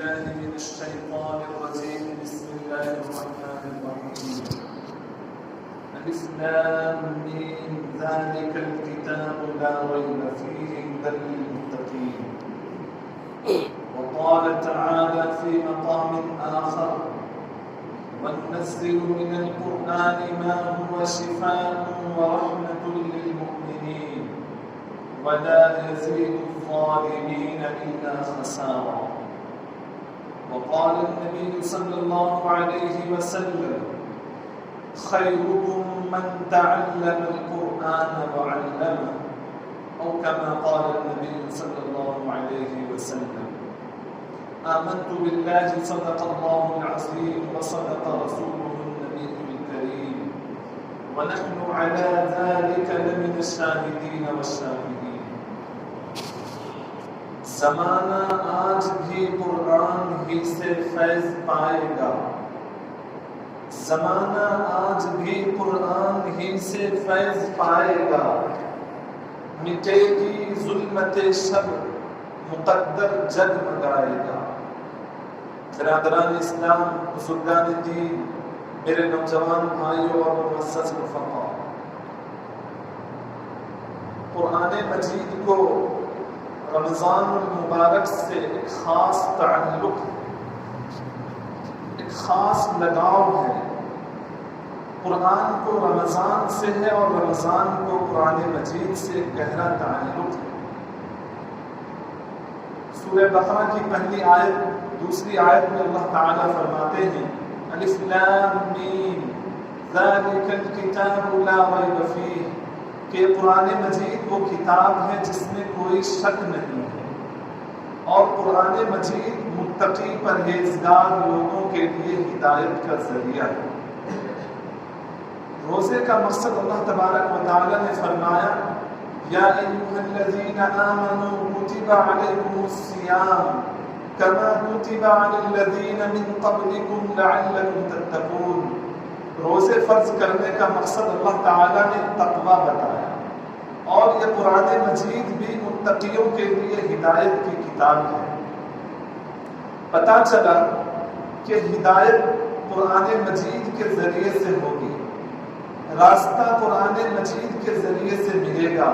بالله من الشيطان الرجيم. بسم الله الرحمن الرحيم. ألف لام ميم ذلك الكتاب لا ريب فيه هدى للمتقين. وقال تعالى في مقام آخر: وننزل من القرآن ما هو شفاء ورحمة للمؤمنين ولا يزيد الظالمين إلا خسارا. وقال النبي صلى الله عليه وسلم: خيركم من تعلم القرآن وعلمه، أو كما قال النبي صلى الله عليه وسلم. آمنت بالله صدق الله العظيم وصدق رسوله النبي الكريم، ونحن على ذلك لمن الشاهدين والشاهدين. زمانہ آج بھی قرآن ہی سے فیض پائے گا، زمانہ آج بھی قرآن ہی سے فیض پائے گا، مٹے گی ظلمت شب مقدر جگمگائے گا۔ برادران اسلام، بزرگان دین، میرے نوجوان بھائیوں اور معزز رفقا، قرآن مجید کو رمضان المبارک سے ایک خاص تعلق، ایک خاص لگاؤ ہے۔ قرآن کو رمضان سے ہے اور رمضان کو قرآن مجید سے گہرا تعلق ہے۔ سورہ بقرہ کی پہلی آیت دوسری آیت میں اللہ تعالیٰ فرماتے ہیں: الف لام میم ذالک الکتاب لا ریب فیہ، کہ قرآن مجید وہ کتاب ہے جس میں کوئی شک نہیں ہے، اور قرآن مجید متقی پرہیزگار لوگوں کے لیے ہدایت کا ذریعہ ہے۔ روزے کا مقصد اللہ تبارک و تعالیٰ نے فرمایا: یا ایھا الذین آمنوا کتب علیکم الصیام کما کتب علی الذین من قبلکم لعلکم تتقون۔ روزے فرض کرنے کا مقصد اللہ تعالیٰ نے تقویٰ بتایا، اور یہ قرآن مجید بھی متقیوں کے لیے ہدایت کی کتاب ہے۔ پتہ چلا کہ ہدایت قرآن مجید کے ذریعے سے ہوگی، راستہ قرآن مجید کے ذریعے سے ملے گا۔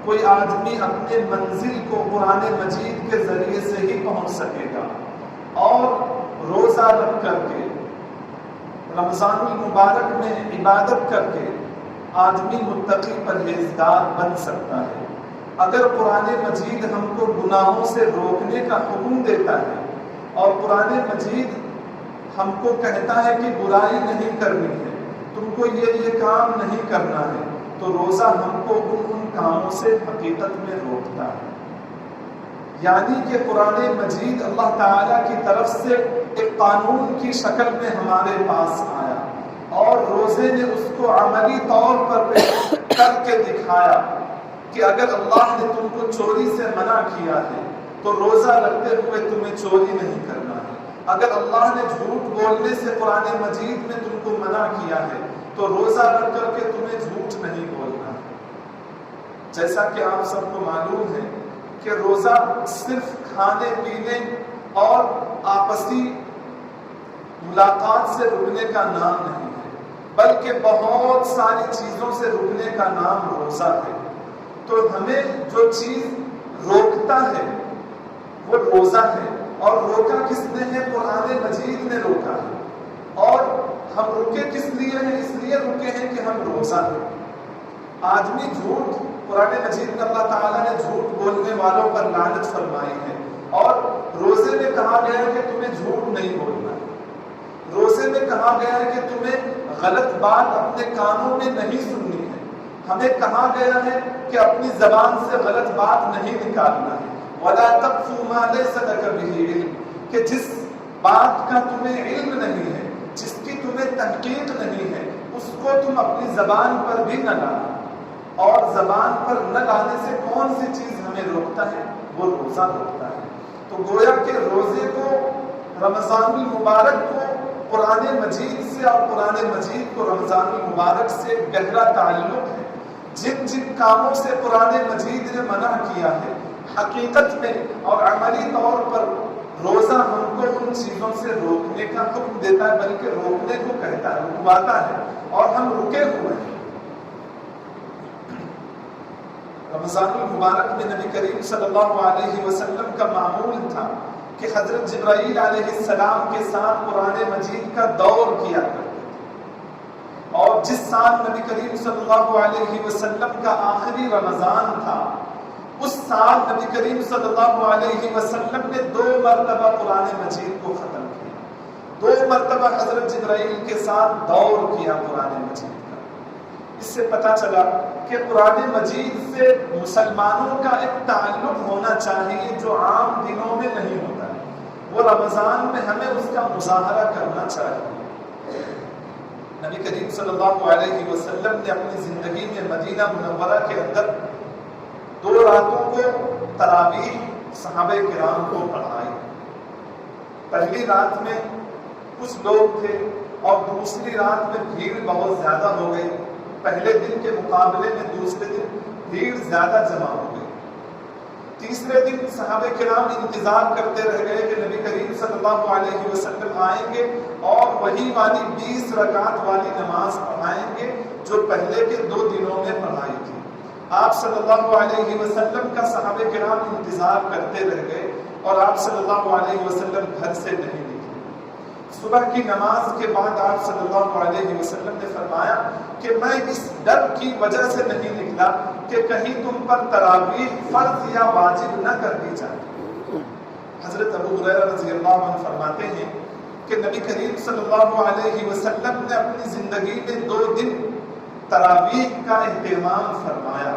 کوئی آدمی اپنے منزل کو قرآن مجید کے ذریعے سے ہی پہنچ سکے گا، اور روزہ رکھ کر کے، رمضان المبارک میں عبادت کر کے آدمی متقی پرہیزگار بن سکتا ہے۔ اگر قرآن مجید ہم کو گناہوں سے روکنے کا حکم دیتا ہے، اور قرآن مجید ہم کو کہتا ہے کہ برائی نہیں کرنی ہے، تم کو یہ کام نہیں کرنا ہے، تو روزہ ہم کو ان کاموں سے حقیقت میں روکتا ہے۔ یعنی کہ قرآن مجید اللہ تعالیٰ کی طرف سے ایک قانون کی شکل میں ہمارے پاس آیا، اور روزے نے اس کو عملی طور پر کر کے دکھایا کہ اگر اللہ نے تم کو چوری سے منع کیا ہے تو روزہ رکھتے ہوئے تمہیں چوری نہیں کرنا ہے۔ اگر اللہ نے جھوٹ بولنے سے قرآن مجید میں تم کو منع کیا ہے تو روزہ رکھ کر کے تمہیں جھوٹ نہیں بولنا ہے۔ جیسا کہ آپ سب کو معلوم ہے کہ روزہ صرف کھانے پینے اور آپسی ملاقات سے رکنے کا نام نہیں ہے، بلکہ بہت ساری چیزوں سے رکنے کا نام روزہ ہے۔ تو ہمیں جو چیز روکتا ہے وہ روزہ ہے، اور روکا کس نے ہے؟ قرآن مجید نے روکا ہے۔ اور ہم رکے کس لیے ہیں؟ اس لیے رکے ہیں کہ ہم روزہ ہیں۔ آدمی جھوٹ، قرآن مجید میں اللہ تعالیٰ نے جھوٹ بولنے والوں پر لعنت فرمائی ہے، اور روزے میں کہا گیا ہے کہ تمہیں جھوٹ نہیں بولنا ہے۔ روزے میں کہا گیا ہے کہ تمہیں غلط بات اپنے کانوں میں نہیں سننی ہے۔ ہمیں کہا گیا ہے کہ اپنی زبان سے غلط بات نہیں نکالنا ہے۔ وَلَا تَقْفُ مَا لَيْسَ لَكَ بِهِ عِلْمٌ، کہ جس بات کا تمہیں علم نہیں ہے، جس کی تمہیں تحقیق نہیں ہے، اس کو تم اپنی زبان پر بھی نہ لانا۔ اور زبان پر نہ لانے سے کون سی چیز ہمیں روکتا ہے؟ وہ روزہ روکتا ہے۔ تو گویا کہ روزے کو، رمضان المبارک کو قرآن مجید سے، اور قرآن مجید کو رمضان المبارک سے گہرا تعلق ہے۔ جن جن کاموں سے قرآن مجید نے منع کیا ہے، حقیقت میں اور عملی طور پر روزہ ہم کو ان چیزوں سے روکنے کا حکم دیتا ہے، بلکہ روکنے کو کہتا ہے، رکواتا ہے، اور ہم رکے ہوئے ہیں۔ رمضان المبارک میں نبی کریم صلی اللہ علیہ وسلم کا معمول تھا کہ حضرت جبرائیل علیہ السلام کے ساتھ قرآن مجید کا دور کیا کرتے تھے، اور جس سال نبی کریم صلی اللہ علیہ وسلم کا آخری رمضان تھا، اس سال نبی کریم صلی اللہ علیہ وسلم نے 2 مرتبہ قرآن مجید کو ختم کیا، 2 مرتبہ حضرت جبرائیل کے ساتھ دور کیا قرآن مجید کا۔ اس سے پتہ چلا کہ قرآن مجید سے مسلمانوں کا ایک تعلق ہونا چاہیے جو عام دنوں میں نہیں ہوتا ہے، وہ رمضان میں ہمیں اس کا مظاہرہ کرنا چاہیے۔ نبی کریم صلی اللہ علیہ وسلم نے اپنی زندگی میں مدینہ منورہ کے اندر 2 راتوں کو تراویح صحابہ کرام کو پڑھائی۔ پہلی رات میں کچھ لوگ تھے اور دوسری رات میں بھیڑ بہت زیادہ ہو گئی، پہلے دن کے مقابلے میں دوسرے دن بھیڑ زیادہ جمع ہو گئی۔ تیسرے دن صحابہ کرام انتظار کرتے رہ گئے کہ نبی کریم صلی اللہ علیہ وسلم آئیں گے اور وہی والی 20 رکعت والی نماز پڑھائیں گے جو پہلے کے 2 دنوں میں پڑھائی تھی۔ آپ صلی اللہ علیہ وسلم کا صحابہ کرام انتظار کرتے رہ گئے اور آپ صلی اللہ علیہ وسلم گھر سے نہیں نکلے۔ صبح کی نماز کے بعد آپ صلی اللہ علیہ وسلم نے فرمایا کہ میں اس ڈر کی وجہ سے نہیں نکلا کہ کہیں تم پر تراویح فرض یا واجب نہ کر دی جائے۔ حضرت ابو ہریرہ رضی اللہ عنہ فرماتے ہیں کہ نبی کریم صلی اللہ علیہ وسلم نے اپنی زندگی میں 2 دن تراویح کا اہتمام فرمایا،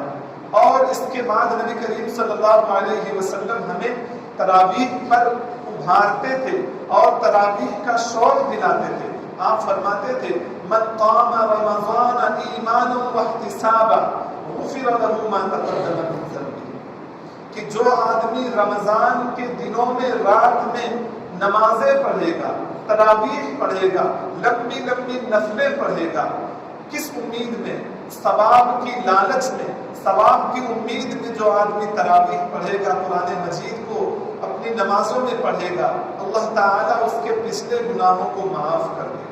اور اس کے بعد نبی کریم صلی اللہ علیہ وسلم ہمیں تراویح پر ابھارتے تھے اور تراویح کا شوق دلاتے تھے۔ آپ فرماتے تھے من قام رمضان ایمانا واحتسابا غفر له ما تقدم من ذنبه، کہ جو آدمی رمضان کے دنوں میں رات میں نمازیں پڑھے گا، تراویح پڑھے گا، لمبی لمبی نفلیں پڑھے گا، کس امید میں؟ ثواب کی لالچ میں، ثواب کی امید میں جو آدمی تراویح پڑھے گا، قرآن مجید کو اپنی نمازوں میں پڑھے گا، اللہ تعالیٰ اس کے پچھلے گناہوں کو معاف کر دے گا۔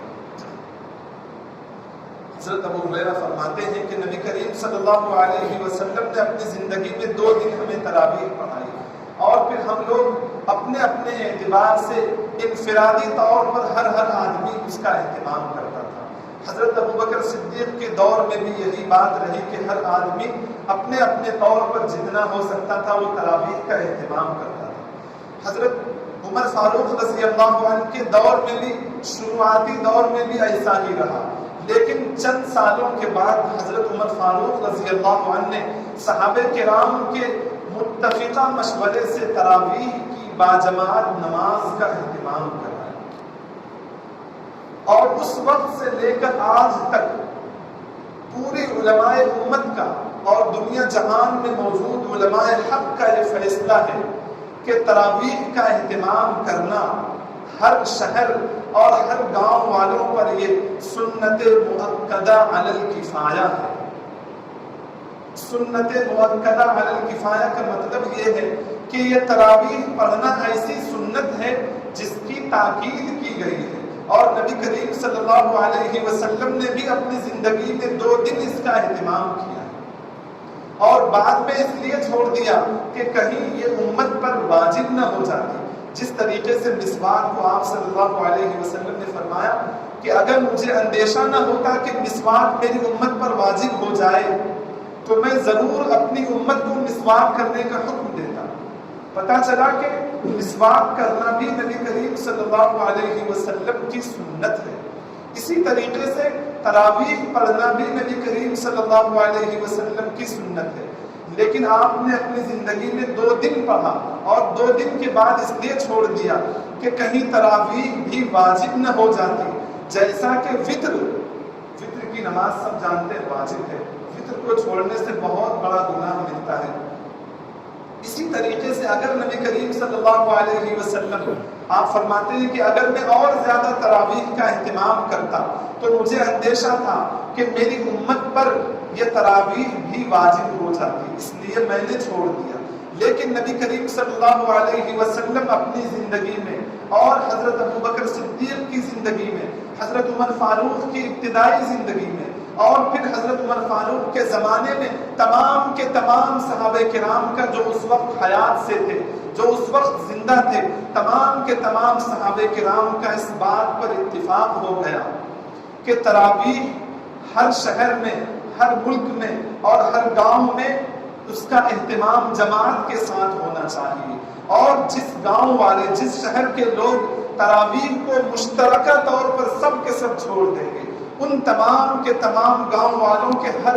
حضرت ابو ہریرہ فرماتے ہیں کہ نبی کریم صلی اللہ علیہ وسلم نے اپنی زندگی میں 2 دن ہمیں تراویح پڑھائی، اور پھر ہم لوگ اپنے اپنے اعتبار سے انفرادی طور پر ہر آدمی اس کا اہتمام کرتا تھا۔ حضرت ابوبکر صدیق کے دور میں بھی یہی بات رہی کہ ہر آدمی اپنے اپنے طور پر جتنا ہو سکتا تھا وہ تراویح کا اہتمام کرتا تھا۔ حضرت عمر فاروق رضی اللہ عنہ کے دور میں بھی، شروعاتی دور میں بھی ایسا ہی رہا، لیکن چند سالوں کے بعد حضرت عمر فاروق رضی اللہ عنہ نے صحابہ کرام کے متفقہ مشورے سے تراویح کی باجماعت نماز کا اہتمام کرایا، اور اس وقت سے لے کر آج تک پوری علماء امت کا اور دنیا جہان میں موجود علماء حق کا یہ فیصلہ ہے کہ تراویح کا اہتمام کرنا ہر شہر اور ہر گاؤں والوں پر یہ سنت مؤکدہ علی الکفایہ ہے۔ سنت مؤکدہ علی الکفایہ کا مطلب یہ ہے کہ یہ تراویح پڑھنا ایسی سنت ہے جس کی تاکید کی گئی ہے، اور نبی کریم صلی اللہ علیہ وسلم نے بھی اپنی زندگی میں 2 دن اس کا اہتمام کیا، اور بعد میں اس لیے چھوڑ دیا کہ کہیں یہ امت پر واجب نہ ہو جاتی۔ جس طریقے سے مسواک کو آپ صلی اللہ علیہ وسلم نے فرمایا کہ اگر مجھے اندیشہ نہ ہوتا کہ مسواک میری امت پر واجب ہو جائے تو میں ضرور اپنی امت کو مسواک کرنے کا حکم دیتا۔ پتہ چلا کہ مسواک کرنا بھی نبی کریم صلی اللہ علیہ وسلم کی سنت ہے۔ اسی طریقے سے تراویح پڑھنا بھی نبی کریم صلی اللہ علیہ وسلم کی سنت ہے، لیکن آپ نے اپنی زندگی میں 2 دن پڑھا، اور 2 دن کے بعد اس لیے چھوڑ دیا کہ کہیں تراویح بھی واجب نہ ہو جاتی، جیسا کہ وطر کی نماز سب جانتے ہیں واجب ہے، وطر کو چھوڑنے سے بہت بڑا گناہ ملتا ہے۔ اسی طریقے سے اگر نبی کریم صلی اللہ علیہ وسلم آپ فرماتے ہیں کہ اگر میں اور زیادہ تراویح کا اہتمام کرتا تو مجھے اندیشہ تھا کہ میری امت پر یہ تراویح بھی واجب ہو جاتی، اس لیے میں نے چھوڑ دیا۔ لیکن نبی کریم صلی اللہ علیہ وسلم اپنی زندگی میں اور حضرت ابوبکر صدیق کی زندگی میں، حضرت عمر فاروق کی ابتدائی زندگی میں، اور پھر حضرت عمر فاروق کے زمانے میں تمام کے تمام صحابہ کرام کا جو اس وقت حیات سے تھے، جو اس وقت زندہ تھے، تمام کے تمام صحابہ کرام کا اس بات پر اتفاق ہو گیا کہ تراویح ہر شہر میں، ہر ملک میں اور ہر گاؤں میں اس کا اہتمام جماعت کے ساتھ ہونا چاہیے، اور جس گاؤں والے، جس شہر کے لوگ تراویح کو مشترکہ طور پر سب کے سب چھوڑ دیں گے، ان تمام کے تمام گاؤں والوں کے ہر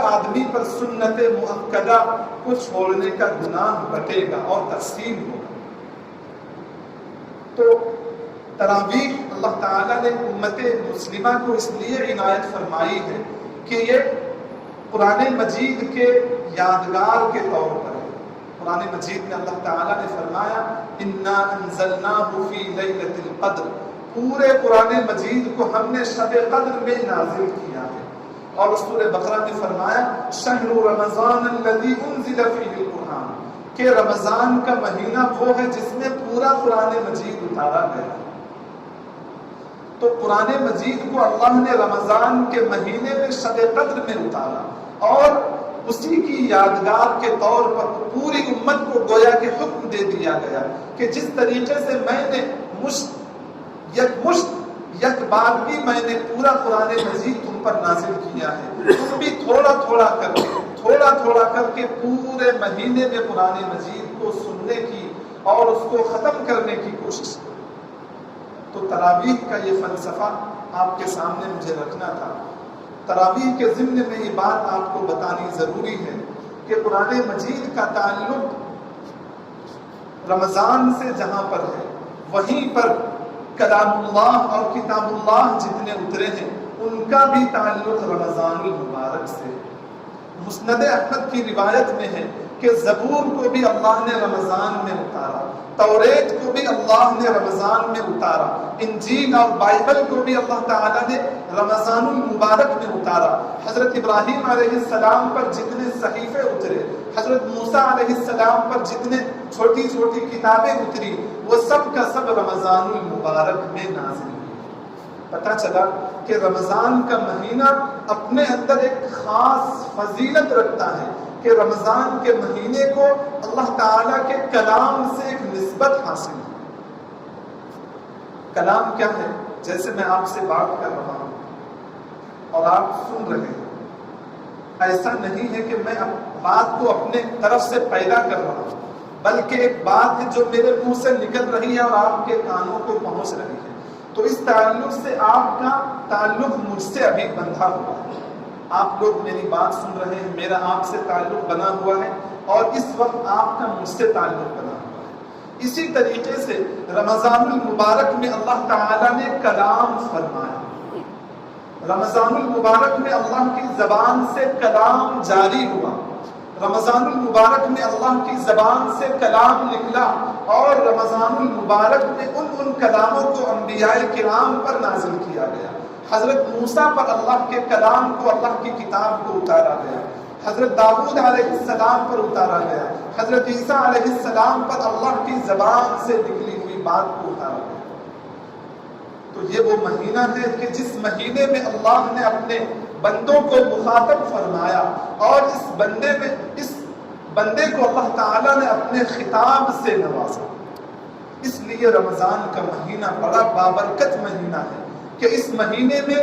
آدمی پر سنت مؤکدہ کو چھوڑنے کا گناہ بٹے گا اور تقسیم ہوگا۔ تو تراویح اللہ تعالیٰ نے امت مسلمہ کو اس لیے عنایت فرمائی ہے کہ یہ قرآن مجید کے یادگار کے طور پر ہے۔ قرآن مجید میں اللہ تعالیٰ نے فرمایا اِنَّا أَنزَلْنَاهُ فِي لَيْلَةِ الْقَدْرِ، پورے قرآن مجید کو ہم نے شب قدر میں نازل کیا ہے۔ اور سورہ بقرہ میں فرمایا شہر رمضان الذی انزل فیہ القرآن، کہ رمضان کا مہینہ وہ ہے جس میں پورا قرآن مجید اتارا گیا۔ تو قرآن مجید کو اللہ نے رمضان کے مہینے میں شب قدر میں اتارا، اور اسی کی یادگار کے طور پر پوری امت کو گویا کہ حکم دے دیا گیا کہ جس طریقے سے میں نے یک بار بھی میں نے پورا قرآن مجید تم پر نازل کیا ہے، تم بھی تھوڑا تھوڑا کر کے پورے مہینے میں قرآن مجید کو سننے کی اور اس کو ختم کرنے کی کوشش کی۔ تو تراویح کا یہ فلسفہ آپ کے سامنے مجھے رکھنا تھا۔ تراویح کے ضمن میں یہ بات آپ کو بتانی ضروری ہے کہ قرآن مجید کا تعلق رمضان سے جہاں پر ہے، وہیں پر کلام اللہ اور کتاب اللہ جتنے اترے ہیں ان کا بھی تعلق رمضان المبارک سے۔ مسند احمد کی روایت میں ہے کہ زبور کو بھی اللہ نے رمضان میں اتارا، توریت کو بھی اللہ نے رمضان میں اتارا، انجیل اور بائبل کو بھی اللہ تعالیٰ نے رمضان المبارک میں اتارا۔ حضرت ابراہیم علیہ السلام پر جتنے صحیفے اترے، حضرت موسیٰ علیہ السلام پر جتنے چھوٹی چھوٹی کتابیں اتری، وہ سب کا سب رمضان المبارک میں نازل ہوئی۔ پتہ چلا کہ رمضان کا مہینہ اپنے اندر ایک خاص فضیلت رکھتا ہے کہ رمضان کے مہینے کو اللہ تعالیٰ کے کلام سے ایک نسبت حاصل ہے۔ کلام کیا ہے؟ جیسے میں آپ سے بات کر رہا ہوں اور آپ سن رہے ہیں، ایسا نہیں ہے کہ میں بات کو اپنے طرف سے پیدا کر رہا ہوں، بلکہ ایک بات ہے جو میرے منہ سے نکل رہی ہے اور آپ کے کانوں کو پہنچ رہی ہے۔ تو اس تعلق سے آپ کا تعلق مجھ سے ابھی بندھا ہوا ہے، آپ لوگ میری بات سن رہے ہیں، میرا آپ سے تعلق بنا ہوا ہے، اور اس وقت آپ کا مجھ سے تعلق بنا ہوا ہے۔ اسی طریقے سے رمضان المبارک میں اللہ تعالیٰ نے کلام فرمایا، رمضان المبارک میں اللہ کی زبان سے کلام جاری ہوا، رمضان المبارک میں اللہ کی زبان سے کلام نکلا، اور رمضان المبارک میں ان کلاموں کو انبیاء کرام پر نازل کیا گیا۔ حضرت موسیٰ پر اللہ کے کلام کو، اللہ کی کتاب کو اتارا گیا، حضرت داؤد علیہ السلام پر اتارا گیا، حضرت عیسیٰ علیہ السلام پر اللہ کی زبان سے نکلی ہوئی بات کو اتارا گیا۔ تو یہ وہ مہینہ ہے کہ جس مہینے میں اللہ نے اپنے بندوں کو مخاطب فرمایا، اور اس بندے کو اللہ تعالیٰ نے اپنے خطاب سے نوازا۔ اس لیے رمضان کا مہینہ بڑا بابرکت مہینہ ہے کہ اس مہینے میں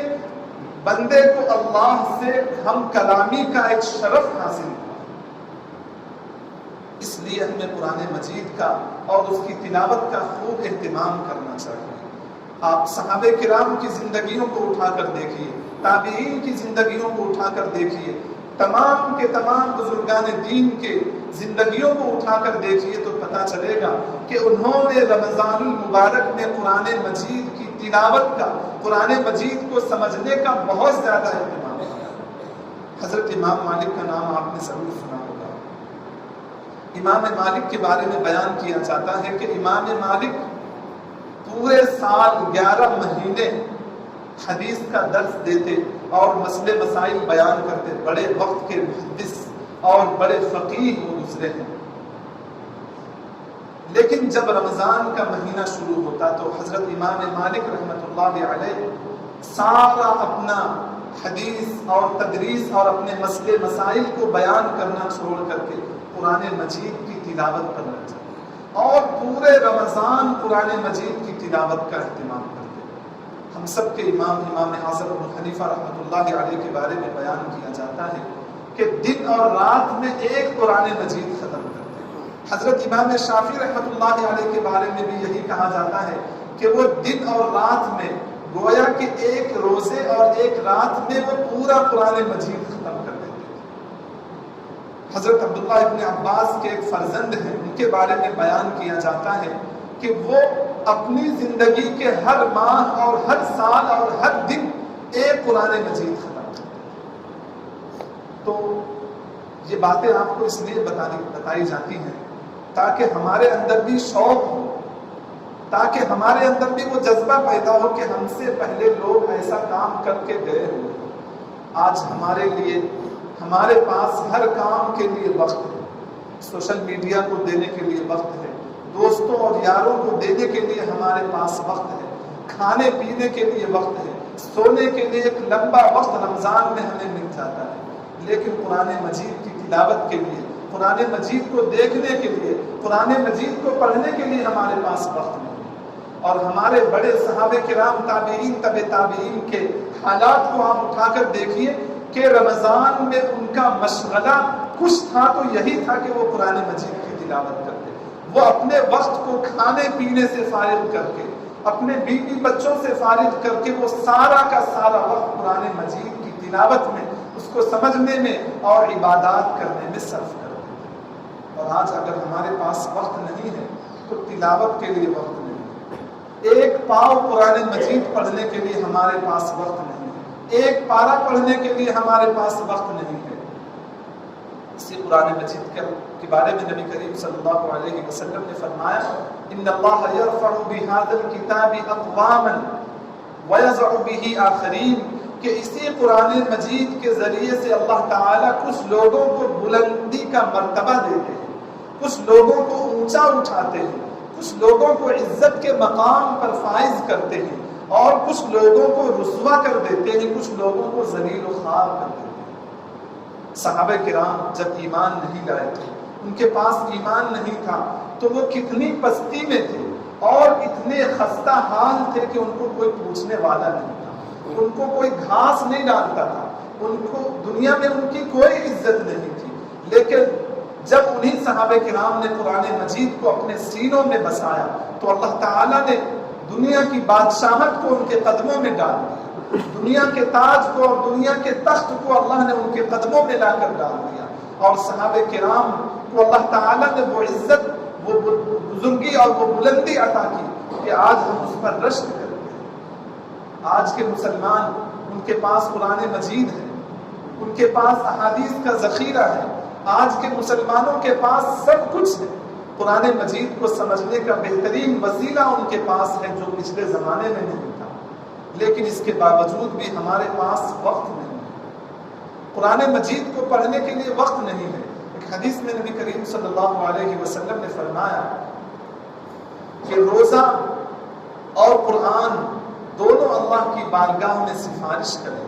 بندے کو اللہ سے ہم کلامی کا ایک شرف حاصل ہوا۔ اس لیے ہمیں قرآن مجید کا اور اس کی تلاوت کا خوب اہتمام کرنا چاہیے۔ آپ صحابہ کرام کی زندگیوں کو اٹھا کر دیکھیے، تابعین کی زندگیوں کو اٹھا کر دیکھیے، تمام کے تمام بزرگان دین کے زندگیوں کو اٹھا کر دیکھیے تو پتہ چلے گا کہ انہوں نے رمضان المبارک میں قرآن مجید کی تلاوت کا، قرآن مجید کو سمجھنے کا بہت زیادہ اہتمام کیا۔ حضرت امام مالک کا نام آپ نے ضرور سنا ہوگا۔ امام مالک کے بارے میں بیان کیا جاتا ہے کہ امام مالک پورے سال 11 مہینے حدیث کا درس دیتے اور مسئلے مسائل بیان کرتے، بڑے وقت کے محدث اور بڑے فقیہ وہ گزرے ہیں. لیکن جب رمضان کا مہینہ شروع ہوتا تو حضرت امام مالک رحمۃ اللہ علیہ سارا اپنا حدیث اور تدریس اور اپنے مسئلے مسائل کو بیان کرنا چھوڑ کر کے قرآن مجید کی تلاوت پر لگ جاتے اور پورے رمضان قرآن مجید کی تلاوت کا اہتمام کرتے. ہم سب کے امام اعظم ابو حنیفہ رحمۃ اللہ علیہ کے بارے میں بیان کیا جاتا ہے کہ دن اور رات میں ایک قرآن مجید ختم کرتے. حضرت امام شافعی رحمۃ اللہ علیہ کے بارے میں بھی یہی کہا جاتا ہے کہ وہ دن اور رات میں گویا کہ ایک روزے اور ایک رات میں وہ پورا قرآن مجید ختم کر دیتے تھے. حضرت عبداللہ ابن عباس کے ایک فرزند ہیں، ان کے بارے میں بیان کیا جاتا ہے کہ وہ اپنی زندگی کے ہر ماہ اور ہر سال اور ہر دن ایک قرآن مجید ختم کرتے تھے. تو یہ باتیں آپ کو اس لیے بتائی جاتی ہیں تاکہ ہمارے اندر بھی شوق ہو، تاکہ ہمارے اندر بھی وہ جذبہ پیدا ہو کہ ہم سے پہلے لوگ ایسا کام کر کے گئے ہوئے. آج ہمارے لیے ہمارے پاس ہر کام کے لیے وقت ہے. سوشل میڈیا کو دینے کے لیے وقت ہے، دوستوں اور یاروں کو دینے کے لیے ہمارے پاس وقت ہے، کھانے پینے کے لیے وقت ہے، سونے کے لیے ایک لمبا وقت رمضان میں ہمیں مل جاتا ہے. لیکن قرآن مجید کی تلاوت کے لیے، قرآن مجید کو دیکھنے کے لیے، قرآن مجید کو پڑھنے کے لیے ہمارے پاس وقت نہیں. اور ہمارے بڑے صحابہ کرام، تابعین، تبع تابعین کے حالات کو آپ اٹھا کر دیکھیے کہ رمضان میں ان کا مشغلہ کچھ تھا تو یہی تھا کہ وہ قرآن مجید کی تلاوت کرتے. وہ اپنے وقت کو کھانے پینے سے فارغ کر کے، اپنے بیوی بچوں سے فارغ کر کے وہ سارا کا سارا وقت قرآن مجید کی تلاوت میں، اس کو سمجھنے میں اور عبادات کرنے میں صرف کرتے تھے. اور آج اگر ہمارے پاس وقت نہیں ہے تو تلاوت کے لیے وقت نہیں ہے، ایک پاؤ قرآن مجید پڑھنے کے لیے ہمارے پاس وقت نہیں ہے، ایک پارہ پڑھنے کے لیے ہمارے پاس وقت نہیں ہے. اسی قرآن مجید کے بارے میں نبی کریم صلی اللہ علیہ وسلم نے فرمایا ان اللہ یرفع بهذا الكتاب اقواما ويضع به آخرین، کہ اسی قرآن مجید کے ذریعے سے اللہ تعالیٰ کچھ لوگوں کو بلندی کا مرتبہ دیتے ہیں، کچھ لوگوں کو اونچا اٹھاتے ہیں، کچھ لوگوں کو عزت کے مقام پر فائز کرتے ہیں اور کچھ لوگوں کو رسوا کر دیتے ہیں، کچھ لوگوں کو ذلیل و خوار کر دیتے ہیں. صحابہ کرام جب ایمان نہیں لائے تھے، ان کے پاس ایمان نہیں تھا تو وہ کتنی پستی میں تھے اور اتنے خستہ حال تھے کہ ان کو کوئی پوچھنے والا نہیں تھا، ان کو کوئی گھاس نہیں ڈالتا تھا، ان کو دنیا میں ان کی کوئی عزت نہیں تھی. لیکن جب انہی صحابہ کرام نے قرآن مجید کو اپنے سینوں میں بسایا تو اللہ تعالیٰ نے دنیا کی بادشاہت کو ان کے قدموں میں ڈال دیا، دنیا کے تاج کو اور دنیا کے تخت کو اللہ نے ان کے قدموں میں لا کر ڈال دیا. اور صحابہ کرام کو اللہ تعالیٰ نے وہ عزت، وہ بزرگی اور وہ بلندی عطا کی کہ آج ہم اس پر رشک کرتے ہیں. آج کے مسلمان، ان کے پاس قرآن مجید ہے، ان کے پاس احادیث کا ذخیرہ ہے، آج کے مسلمانوں کے پاس سب کچھ ہے. قرآن مجید کو سمجھنے کا بہترین وسیلہ ان کے پاس ہے جو پچھلے زمانے میں نہیں تھا. لیکن اس کے باوجود بھی ہمارے پاس وقت نہیں ہے، قرآن مجید کو پڑھنے کے لیے وقت نہیں ہے. ایک حدیث میں نبی کریم صلی اللہ علیہ وسلم نے فرمایا کہ روزہ اور قرآن دونوں اللہ کی بارگاہ میں سفارش کریں.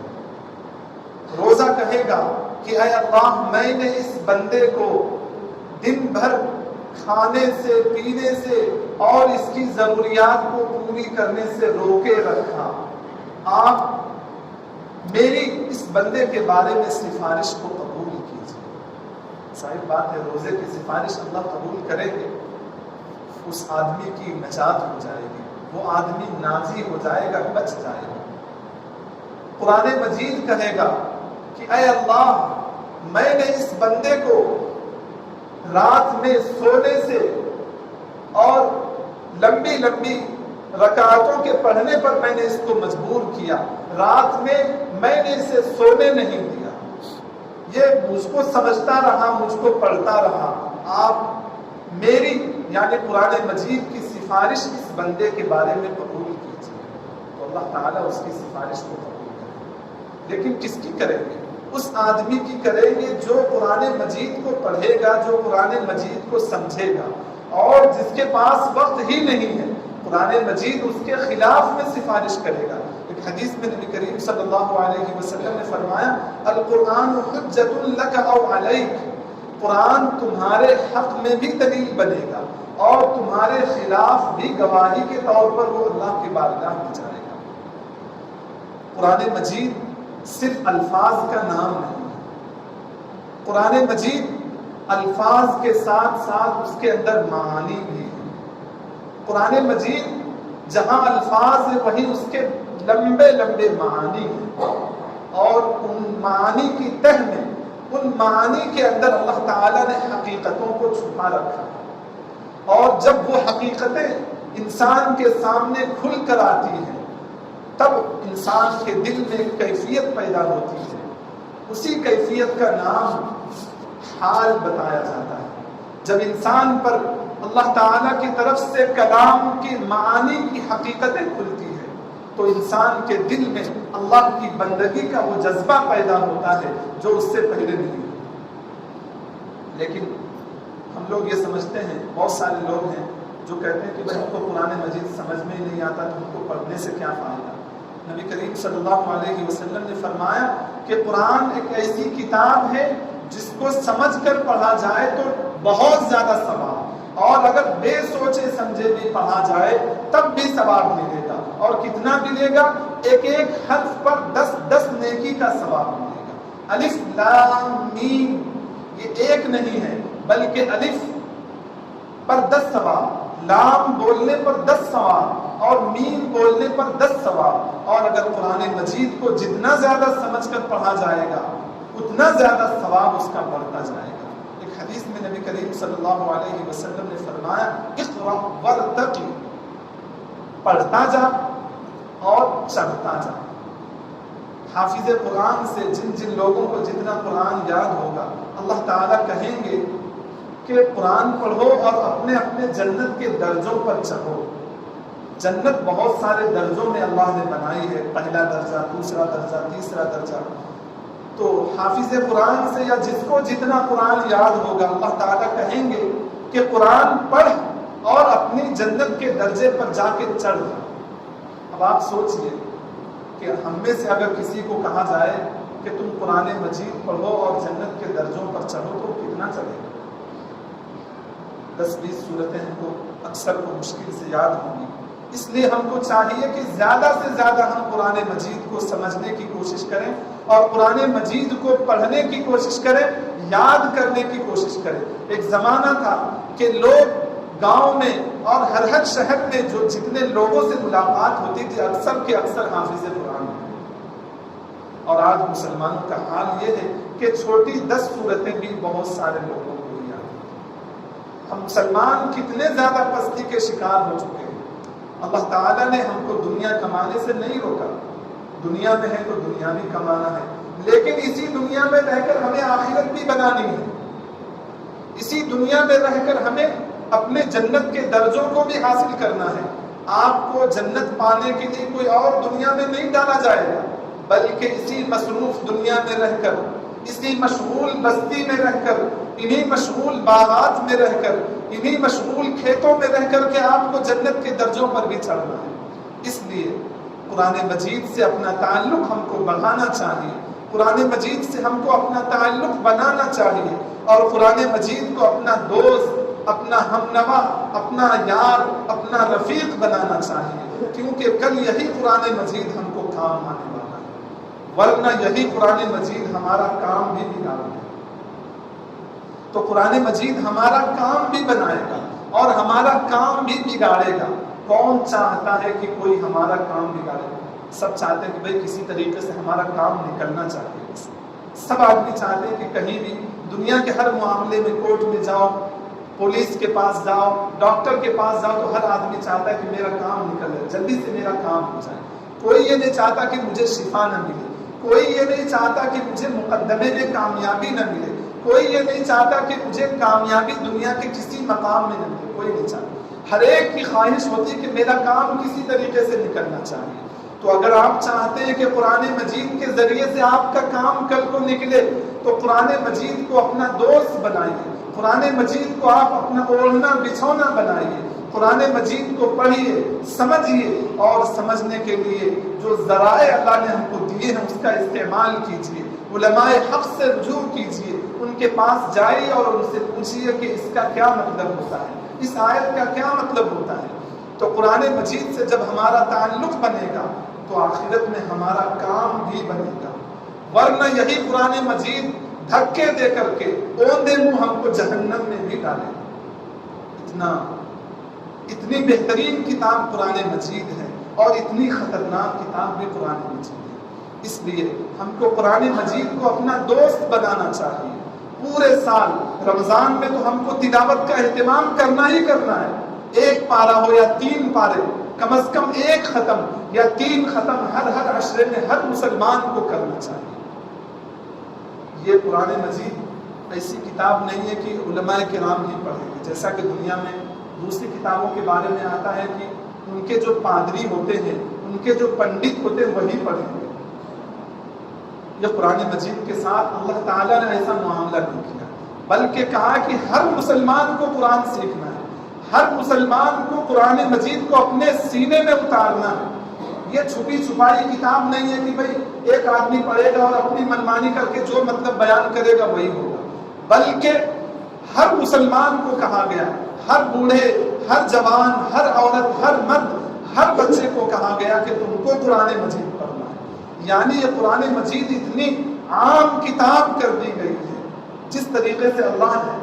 روزہ کہے گا کہ اے اللہ، میں نے اس بندے کو دن بھر کھانے سے، پینے سے اور اس کی ضروریات کو پوری کرنے سے روکے رکھا، آپ میری اس بندے کے بارے میں سفارش کو قبول کیجیے. ظاہر بات ہے روزے کی سفارش اللہ قبول کریں گے، اس آدمی کی نجات ہو جائے گی، وہ آدمی ناجی ہو جائے گا، بچ جائے گا. قرآن مجید کہے گا کہ اے اللہ، میں نے اس بندے کو رات میں سونے سے اور لمبی لمبی رکعتوں کے پڑھنے پر میں نے اس کو مجبور کیا، رات میں نے اسے سونے نہیں دیا، یہ مجھ کو سمجھتا رہا، مجھ کو پڑھتا رہا. آپ میری یعنی قرآن مجید کی سفارش اس بندے کے بارے میں قبول کیجیے. تو اللہ تعالیٰ اس کی سفارش کو قبول کرے. لیکن کس کی کریں گے؟ اس آدمی کی کریں گے جو قرآن مجید کو پڑھے گا، جو قرآن مجید کو سمجھے گا، اور جس کے پاس وقت ہی نہیں ہے قرآن مجید اس کے خلاف میں سفارش کرے گا۔ ایک حدیث میں نبی کریم صلی اللہ علیہ وسلم نے فرمایا القرآن حجت لک او علیک، قرآن تمہارے حق میں بھی دلیل بنے گا اور تمہارے خلاف بھی گواہی کے طور پر وہ اللہ کی بارگاہ میں جائے گا۔ قرآن مجید صرف الفاظ کا نام نہیں ہے، قرآن مجید الفاظ کے ساتھ ساتھ اس کے اندر معانی بھی ہے۔ قرآن مجید جہاں الفاظ ہیں وہیں اس کے لمبے لمبے معانی ہیں، اور ان معانی کی تہ میں، ان معانی کے اندر اللہ تعالیٰ نے حقیقتوں کو چھپا رکھا، اور جب وہ حقیقتیں انسان کے سامنے کھل کر آتی ہیں تب انسان کے دل میں ایک کیفیت پیدا ہوتی ہے، اسی کیفیت کا نام حال بتایا جاتا ہے۔ جب انسان پر اللہ تعالیٰ کی طرف سے کلام کی معانی کی حقیقتیں کھلتی ہیں تو انسان کے دل میں اللہ کی بندگی کا وہ جذبہ پیدا ہوتا ہے جو اس سے پہلے نہیں ہوتا۔ لیکن ہم لوگ یہ سمجھتے ہیں، بہت سارے لوگ ہیں جو کہتے ہیں کہ بھائی ہم کو قرآن مجید سمجھ میں ہی نہیں آتا تو ہم کو پڑھنے سے کیا فائدہ۔ نبی کریم صلی اللہ علیہ وسلم نے فرمایا کہ قرآن ایک ایسی کتاب ہے جس کو سمجھ کر پڑھا جائے تو بہت زیادہ ثواب، اور اگر بے سوچے سمجھے بھی پڑھا جائے تب بھی ثواب ملے گا، اور کتنا ملے گا؟ ایک ایک حرف پر 10 نیکی کا ثواب ملے گا۔ الف لام میم یہ ایک نہیں ہے بلکہ الف پر 10 ثواب، لام بولنے پر 10 ثواب، اور میم بولنے پر 10 ثواب، اور اگر قرآن مجید کو جتنا زیادہ سمجھ کر پڑھا جائے گا اتنا زیادہ ثواب اس کا بڑھتا جائے گا۔ ایک حدیث میں نبی کریم صلی اللہ علیہ وسلم نے فرمایا اقرأ وارتقی، پڑھتا جا اور چڑھتا جا۔ حافظ قرآن سے جن لوگوں کو جتنا قرآن یاد ہوگا اللہ تعالیٰ کہیں گے کہ قرآن پڑھو اور اپنے اپنے جنت کے درجوں پر چڑھو۔ جنت بہت سارے درجوں میں اللہ نے بنائی ہے، پہلا درجہ، دوسرا درجہ، تیسرا درجہ۔ تو حافظ قرآن سے یا جس کو جتنا قرآن یاد ہوگا اللہ تعالیٰ کہیں گے کہ قرآن پڑھ اور اپنی جنت کے درجے پر جا کے چڑھ جا۔ اب آپ سوچئے کہ ہم میں سے اگر کسی کو کہا جائے کہ تم قرآن مجید پڑھو اور جنت کے درجوں پر چڑھو تو کتنا چلے گا؟ 10-20 صورتیں ہم کو اکثر کو مشکل سے یاد ہوں گی۔ اس لیے ہم کو چاہیے کہ زیادہ سے زیادہ ہم قرآن مجید کو سمجھنے کی کوشش کریں اور قرآن مجید کو پڑھنے کی کوشش کریں، یاد کرنے کی کوشش کریں۔ ایک زمانہ تھا کہ لوگ گاؤں میں اور ہر شہر میں جو جتنے لوگوں سے ملاقات ہوتی تھی اکثر کے اکثر حافظ قرآن ہیں، اور آج مسلمانوں کا حال یہ ہے کہ چھوٹی 10 صورتیں بھی بہت سارے لوگوں کو یاد ہیں۔ ہم مسلمان کتنے زیادہ پستی کے شکار ہو چکے ہیں۔ اللہ تعالیٰ نے ہم کو دنیا کمانے سے نہیں روکا، دنیا میں ہے تو دنیا بھی کمانا ہے، لیکن اسی دنیا میں رہ کر ہمیں آخرت بھی بنانی ہے۔ اسی دنیا میں رہ کر ہمیں اپنے جنت کے درجوں کو بھی حاصل کرنا ہے۔ آپ کو جنت پانے کے لیے کوئی اور دنیا میں نہیں ڈالا جائے گا، بلکہ اسی مصروف دنیا میں رہ کر، اسی مشغول بستی میں رہ کر، انہی مشغول باغات میں رہ کر، انہی مشغول کھیتوں میں رہ کر کے آپ کو جنت کے درجوں پر بھی چڑھنا ہے۔ اس لیے قرآن مجید سے اپنا تعلق ہم کو بڑھانا چاہیے، قرآن مجید سے ہم کو اپنا تعلق بنانا چاہیے، اور قرآن مجید کو اپنا دوست، اپنا ہمنوا، اپنا یار، اپنا رفیق بنانا چاہیے، کیونکہ کل یہی قرآن مجید ہم کو کام آنے والا ہے، ورنہ یہی قرآن مجید ہمارا کام بھی بگاڑ دے۔ تو قرآن مجید ہمارا کام بھی بنائے گا اور ہمارا کام بھی بگاڑے گا۔ کون چاہتا ہے کہ کوئی ہمارا کام بگاڑے؟ سب چاہتے ہیں کہ بھئی کسی طریقے سے ہمارا کام نکلنا چاہیے۔ سب آدمی چاہتے ہیں کہ کہیں بھی دنیا کے ہر معاملے میں کورٹ میں جاؤ، پولیس کے پاس جاؤ، ڈاکٹر کے پاس جاؤ، تو ہر آدمی چاہتا ہے کہ میرا کام نکل جائے، جلدی سے میرا کام ہو جائے۔ کوئی یہ نہیں چاہتا کہ مجھے شفا نہ ملے، کوئی یہ نہیں چاہتا کہ مجھے مقدمے میں کامیابی نہ ملے، کوئی یہ نہیں چاہتا کہ مجھے کامیابی دنیا کے کسی مقام میں نہ ملے، کوئی نہیں چاہتا۔ ہر ایک کی خواہش ہوتی ہے کہ میرا کام کسی طریقے سے نکلنا چاہیے، تو اگر آپ چاہتے ہیں کہ قرآن مجید کے ذریعے سے آپ کا کام کل کو نکلے تو قرآن مجید کو اپنا دوست بنائیے، قرآن مجید کو آپ اپنا اوڑھنا بچھونا بنائیے، قرآن مجید کو پڑھیے، سمجھیے، اور سمجھنے کے لیے جو ذرائع اللہ نے ہم کو دیے ہیں اس کا استعمال کیجیے، علماء حق سے رجوع کیجیے، ان کے پاس جائیے اور ان سے پوچھیے کہ اس کا کیا مطلب ہوتا ہے، اس آیت کا کیا مطلب ہوتا ہے۔ تو قرآن مجید سے جب ہمارا تعلق بنے گا تو آخرت میں ہمارا کام بھی بنے گا، ورنہ یہی قرآن مجید دھکے دے کر کے اوندے منہ ہم کو جہنم میں بھی ڈالے گا۔ اتنی بہترین کتاب قرآن مجید ہے اور اتنی خطرناک کتاب بھی قرآن مجید ہے، اس لیے ہم کو قرآن مجید کو اپنا دوست بنانا چاہیے۔ پورے سال رمضان میں تو ہم کو تلاوت کا اہتمام کرنا ہی کرنا ہے، ایک پارہ ہو یا 3 پارے، کم از کم 1 ختم یا 3 ختم ہر عشرے میں ہر مسلمان کو کرنا چاہیے۔ یہ قرآن مجید ایسی کتاب نہیں ہے کہ علماء کرام ہی پڑھیں گے، جیسا کہ دنیا میں دوسری کتابوں کے بارے میں آتا ہے کہ ان کے جو پادری ہوتے ہیں، ان کے جو پنڈت ہوتے ہیں وہی پڑھیں گے۔ یہ قرآن مجید کے ساتھ اللہ تعالیٰ نے ایسا معاملہ نہیں کیا، بلکہ کہا کہ ہر مسلمان کو قرآن سیکھنا ہے، ہر مسلمان کو قرآن مجید کو اپنے سینے میں اتارنا ہے۔ یہ چھپی چھپائی کتاب نہیں ہے کہ بھئی ایک آدمی پڑھے گا اور اپنی منمانی کر کے جو مطلب بیان کرے گا وہی ہوگا، بلکہ ہر مسلمان کو کہا گیا، ہر بوڑھے، ہر جوان، ہر عورت، ہر مرد، ہر بچے کو کہا گیا کہ تم کو قرآن مجید پڑھنا ہے۔ یعنی یہ قرآن مجید اتنی عام کتاب کر دی گئی ہے، جس طریقے سے اللہ نے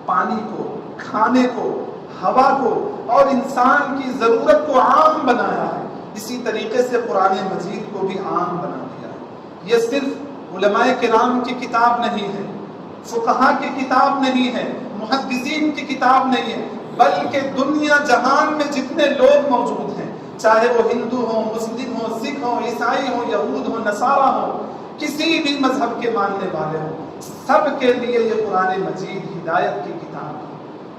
پانی کو، کھانے کو، ہوا کو اور انسان کی ضرورت کو عام بنایا ہے، اسی طریقے سے قرآن مجید کو بھی عام بنا دیا ہے۔ یہ صرف علماء کرام کی کتاب نہیں ہے، فقہا کی کتاب نہیں ہے، محدثین کی کتاب نہیں ہے، بلکہ دنیا جہان میں جتنے لوگ موجود ہیں، چاہے وہ ہندو ہوں، مسلم ہوں، سکھ ہوں، عیسائی ہوں، یہود ہوں، نصارہ ہوں، کسی بھی مذہب کے ماننے والے ہوں، سب کے لیے یہ قرآن مجید ہدایت کی کتاب ہے۔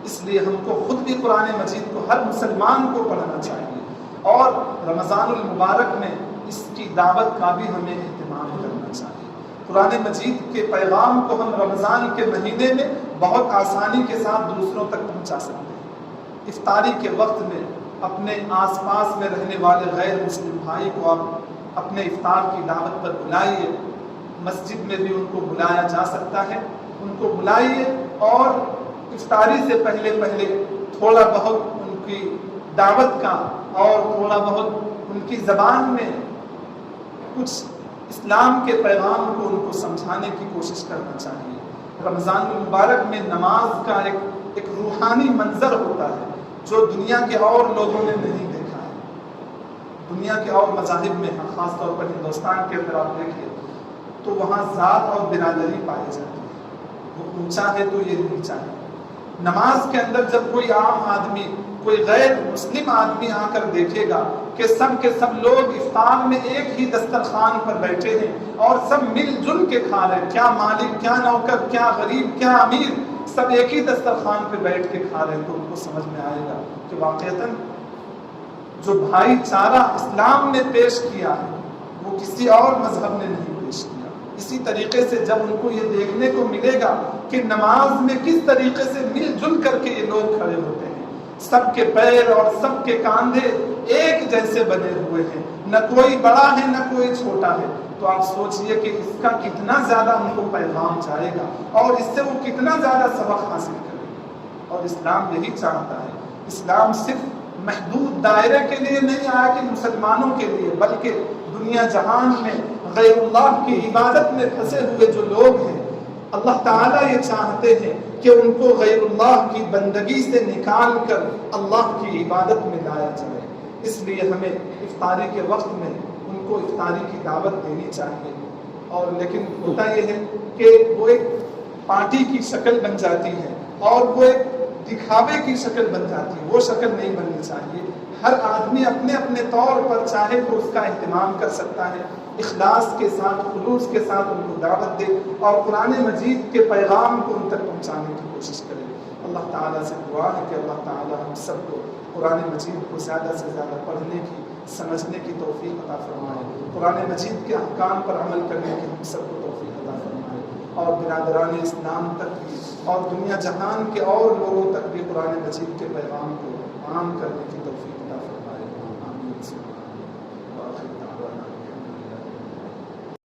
اس لیے ہم کو خود بھی قرآن مجید کو ہر مسلمان کو پڑھنا چاہیے، اور رمضان المبارک میں اس کی دعوت کا بھی ہمیں اہتمام کرنا چاہیے۔ قرآن مجید کے پیغام کو ہم رمضان کے مہینے میں بہت آسانی کے ساتھ دوسروں تک پہنچا سکتے ہیں۔ افطاری کے وقت میں اپنے آس پاس میں رہنے والے غیر مسلم بھائی کو آپ اپنے افطار کی دعوت پر بلائیے، مسجد میں بھی ان کو بلایا جا سکتا ہے، ان کو بلائیے اور افطاری سے پہلے تھوڑا بہت ان کی دعوت کا اور تھوڑا بہت ان کی زبان میں کچھ اسلام کے پیغام کو ان کو سمجھانے کی کوشش کرنا چاہیے۔ رمضان المبارک میں نماز کا ایک روحانی منظر ہوتا ہے جو دنیا کے اور لوگوں نے نہیں دیکھا ہے۔ دنیا کے اور مذاہب میں، خاص طور پر ہندوستان کے اندر آپ دیکھیں تو وہاں ذات اور برادری پائی جاتی ہے، وہ اونچا ہے تو یہ نیچا ہے۔ نماز کے اندر جب کوئی عام آدمی، کوئی غیر مسلم آدمی آ کر دیکھے گا کہ سب کے سب لوگ افطار میں ایک ہی دسترخوان پر بیٹھے ہیں اور سب مل جل کے کھا رہے ہیں، کیا مالک، کیا نوکر، کیا غریب، کیا امیر، سب ایک ہی دسترخوان پہ بیٹھ کے کھا رہے ہیں، تو ان کو سمجھ میں آئے گا کہ واقعتاً جو بھائی چارہ اسلام نے پیش کیا ہے وہ کسی اور مذہب نے نہیں پیش کیا۔ اسی طریقے سے جب ان کو یہ دیکھنے کو ملے گا کہ نماز میں کس طریقے سے مل جل کر کے یہ لوگ کھڑے ہوتے ہیں، سب کے پیر اور سب کے کاندھے ایک جیسے بنے ہوئے ہیں، نہ کوئی بڑا ہے نہ کوئی چھوٹا ہے، تو آپ سوچئے کہ اس کا کتنا زیادہ ان کو پیغام جائے گا اور اس سے وہ کتنا زیادہ سبق حاصل کرے گا۔ اور اسلام یہی چاہتا ہے، اسلام صرف محدود دائرے کے لیے نہیں آیا کہ مسلمانوں کے لیے، بلکہ دنیا جہان میں غیر اللہ کی عبادت میں پھنسے ہوئے جو لوگ ہیں، اللہ تعالیٰ یہ چاہتے ہیں کہ ان کو غیر اللہ کی بندگی سے نکال کر اللہ کی عبادت میں لایا جائے۔ اس لیے ہمیں افطاری کے وقت میں ان کو افطاری کی دعوت دینی چاہیے، اور لیکن ہوتا یہ ہے کہ وہ ایک پارٹی کی شکل بن جاتی ہے اور وہ ایک دکھاوے کی شکل بن جاتی ہے، وہ شکل نہیں بننی چاہیے۔ ہر آدمی اپنے اپنے طور پر چاہے تو اس کا اہتمام کر سکتا ہے، اخلاص کے ساتھ، خلوص کے ساتھ ان کو دعوت دے اور قرآن مجید کے پیغام کو ان تک پہنچانے کی کوشش کرے۔ اللہ تعالیٰ سے دعا ہے کہ اللہ تعالیٰ ہم سب کو قرآن مجید کو زیادہ سے زیادہ پڑھنے کی سمجھنے کی توفیق عطا فرمائے، قرآن مجید کے احکام پر عمل کرنے کی ہم سب کو توفیق عطا فرمائے، اور برادران اسلام تک بھی اور دنیا جہان کے اور لوگوں تک بھی قرآن مجید کے پیغام کو عام کرنے کی توفیق